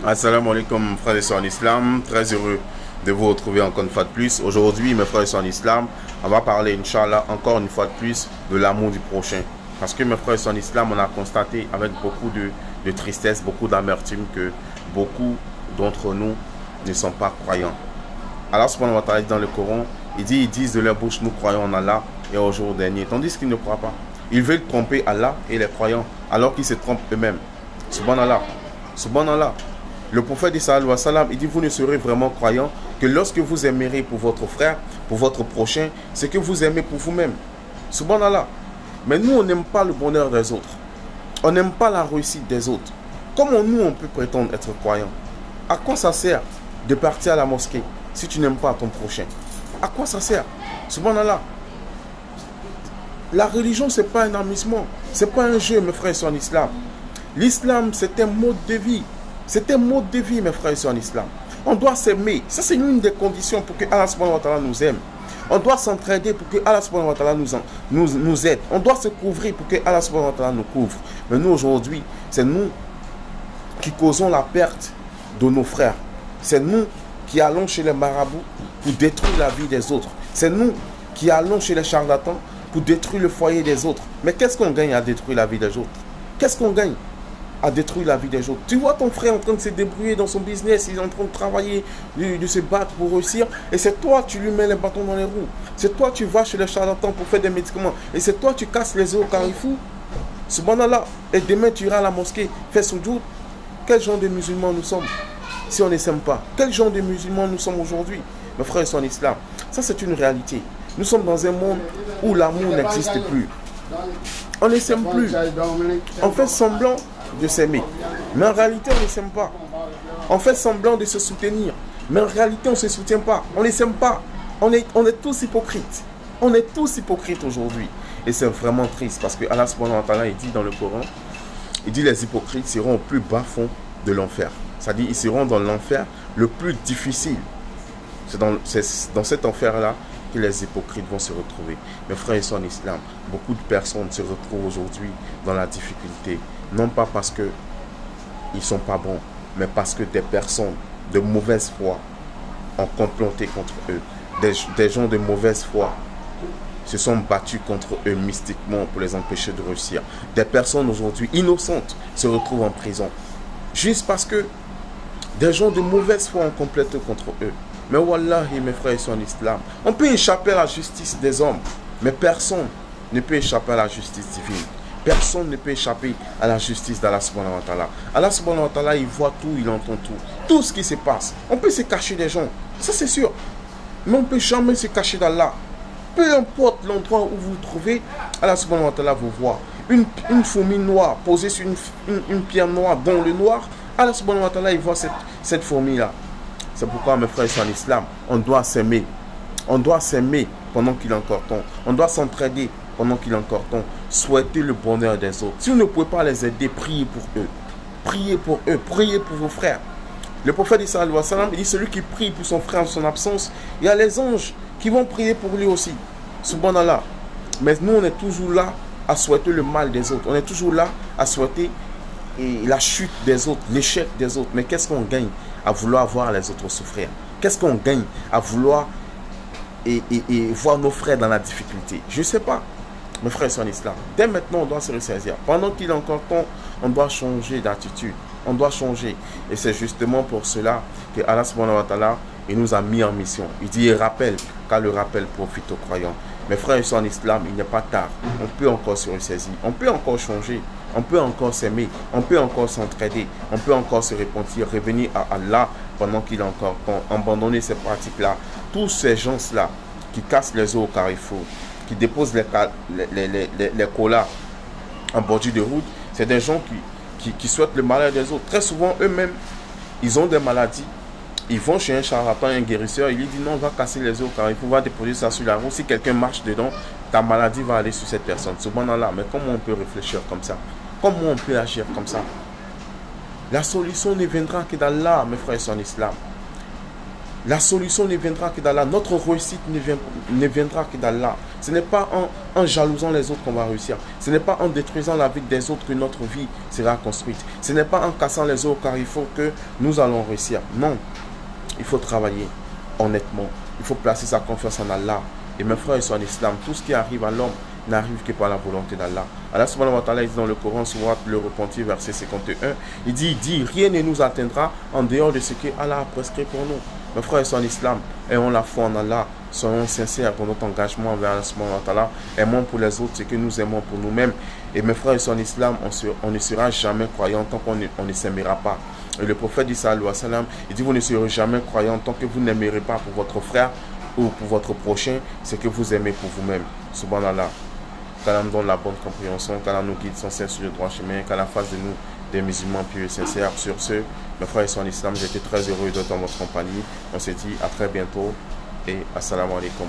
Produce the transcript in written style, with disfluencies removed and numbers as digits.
Assalamu alaikum frères et sœurs en islam, très heureux de vous retrouver encore une fois de plus. Aujourd'hui mes frères et sœurs en islam, on va parler Inch'Allah encore une fois de plus de l'amour du prochain. Parce que mes frères et sœurs en islam, on a constaté avec beaucoup de tristesse, beaucoup d'amertume que beaucoup d'entre nous ne sont pas croyants. Allah subhanahu wa ta'ala dans le Coran, ils disent de leur bouche nous croyons en Allah et au jour dernier, tandis qu'ils ne croient pas. Ils veulent tromper Allah et les croyants alors qu'ils se trompent eux-mêmes. Subhanallah, subhanallah. Le prophète sallallahu alayhi wa sallam, il dit vous ne serez vraiment croyant que lorsque vous aimerez pour votre frère, pour votre prochain, ce que vous aimez pour vous-même. Subhanallah. Mais nous, on n'aime pas le bonheur des autres. On n'aime pas la réussite des autres. Comment nous, on peut prétendre être croyant? À quoi ça sert de partir à la mosquée si tu n'aimes pas ton prochain? À quoi ça sert? Subhanallah. La religion, ce n'est pas un amusement. Ce n'est pas un jeu, mes frères et sœurs en islam. L'islam, c'est un mode de vie. C'est un mode de vie, mes frères et sœurs en islam. On doit s'aimer. Ça, c'est l'une des conditions pour que Allah subhanahu wa ta'ala nous aime. On doit s'entraider pour que Allah subhanahu wa ta'ala nous aide. On doit se couvrir pour que Allah subhanahu wa ta'ala nous couvre. Mais nous, aujourd'hui, c'est nous qui causons la perte de nos frères. C'est nous qui allons chez les marabouts pour détruire la vie des autres. C'est nous qui allons chez les charlatans pour détruire le foyer des autres. Mais qu'est-ce qu'on gagne à détruire la vie des autres? Qu'est-ce qu'on gagne à détruire la vie des autres? Tu vois ton frère en train de se débrouiller dans son business, il est en train de travailler, de se battre pour réussir, et c'est toi tu lui mets les bâtons dans les roues. C'est toi tu vas chez les charlatans pour faire des médicaments, et c'est toi tu casses les œufs au carrefour. Subhanallah. Et demain tu iras à la mosquée, fais soujoud. Quel genre de musulmans nous sommes si on ne s'aime pas? Quel genre de musulmans nous sommes aujourd'hui? Mes frères sont en islam. Ça c'est une réalité. Nous sommes dans un monde où l'amour n'existe plus. On ne s'aime plus. On fait semblant de s'aimer. Mais en réalité, on ne s'aime pas. On fait semblant de se soutenir. Mais en réalité, on ne se soutient pas. On ne s'aime pas. On est tous hypocrites. On est tous hypocrites aujourd'hui. Et c'est vraiment triste parce que Allah subhanahu wa ta'ala, il dit dans le Coran, il dit les hypocrites seront au plus bas fond de l'enfer. C'est-à-dire, ils seront dans l'enfer le plus difficile. C'est dans cet enfer-là que les hypocrites vont se retrouver. Mes frères et sœurs en islam, beaucoup de personnes se retrouvent aujourd'hui dans la difficulté. Non pas parce qu'ils ne sont pas bons, mais parce que des personnes de mauvaise foi ont comploté contre eux. Des gens de mauvaise foi se sont battus contre eux mystiquement pour les empêcher de réussir. Des personnes aujourd'hui innocentes se retrouvent en prison. Juste parce que des gens de mauvaise foi ont comploté contre eux. Mais wallahi, mes frères et sœurs en islam, on peut échapper à la justice des hommes, mais personne ne peut échapper à la justice divine. Personne ne peut échapper à la justice d'Allah subhanahu wa ta'ala. Allah subhanahu wa ta'ala, il voit tout, il entend tout. Tout ce qui se passe. On peut se cacher des gens, ça c'est sûr. Mais on ne peut jamais se cacher d'Allah. Peu importe l'endroit où vous vous trouvez, Allah subhanahu wa ta'ala vous voit. Une fourmi noire posée sur une pierre noire dans le noir, Allah subhanahu wa ta'ala, il voit cette fourmi-là. C'est pourquoi, mes frères, en islam, on doit s'aimer. On doit s'aimer pendant qu'il est encore temps. On doit s'entraider pendant qu'il est encore temps. Souhaiter le bonheur des autres. Si vous ne pouvez pas les aider, priez pour eux. Priez pour eux. Priez pour vos frères. Le prophète sallallahu alayhi wa sallam, il dit celui qui prie pour son frère en son absence, il y a les anges qui vont prier pour lui aussi. Subhanallah. Mais nous, on est toujours là à souhaiter le mal des autres. On est toujours là à souhaiter la chute des autres, l'échec des autres. Mais qu'est-ce qu'on gagne à vouloir voir les autres souffrir? Qu'est-ce qu'on gagne à vouloir et voir nos frères dans la difficulté? Je ne sais pas, mes frères sont en islam. Dès maintenant, on doit se ressaisir. Pendant qu'il est encore temps, on doit changer d'attitude. On doit changer. Et c'est justement pour cela que Allah subhanahu wa ta'ala, il nous a mis en mission. Il dit, il rappelle, car le rappel profite aux croyants. Mes frères et sœurs en islam, il n'est pas tard. On peut encore se ressaisir. On peut encore changer. On peut encore s'aimer. On peut encore s'entraider. On peut encore se repentir, revenir à Allah pendant qu'il est encore temps. Abandonner ces pratiques-là. Tous ces gens-là qui cassent les eaux au carrefour, qui déposent les colas en bordure de route, c'est des gens qui souhaitent le malheur des autres. Très souvent, eux-mêmes, ils ont des maladies. Ils vont chez un charlatan, un guérisseur, il lui dit non, on va casser les os car il faut déposer ça sur la route. Si quelqu'un marche dedans, ta maladie va aller sur cette personne. Subhanallah, mais comment on peut réfléchir comme ça? Comment on peut agir comme ça? La solution ne viendra que d'Allah, mes frères et sœurs en islam. La solution ne viendra que d'Allah. Notre réussite ne viendra que d'Allah. Ce n'est pas en jalousant les autres qu'on va réussir. Ce n'est pas en détruisant la vie des autres que notre vie sera construite. Ce n'est pas en cassant les os au carrefour que nous allons réussir. Non. Il faut travailler honnêtement. Il faut placer sa confiance en Allah. Et mes frères et sœurs en islam, tout ce qui arrive à l'homme n'arrive que par la volonté d'Allah. Allah subhanahu wa ta'ala dit dans le Coran, surat le repentir, verset 51, il dit, rien ne nous atteindra en dehors de ce que Allah a prescrit pour nous. Mes frères et sœurs en islam, ayons la foi en Allah, soyons sincères dans notre engagement envers Allah subhanahu wa ta'ala, aimons pour les autres ce que nous aimons pour nous-mêmes. Et mes frères et sœurs en islam, on ne sera jamais croyant tant qu'on ne s'aimera pas. Et le prophète dit sallallahu alayhi wa sallam, il dit, vous ne serez jamais croyant tant que vous n'aimerez pas pour votre frère ou pour votre prochain ce que vous aimez pour vous-même. Subhanallah. Qu'Allah nous donne la bonne compréhension, qu'Allah nous guide sans cesse sur le droit chemin, qu'Allah fasse de nous des musulmans pieux et sincères. Sur ce, mes frères et sœurs en islam, j'étais très heureux d'être dans votre compagnie. On se dit à très bientôt et assalamu alaikum.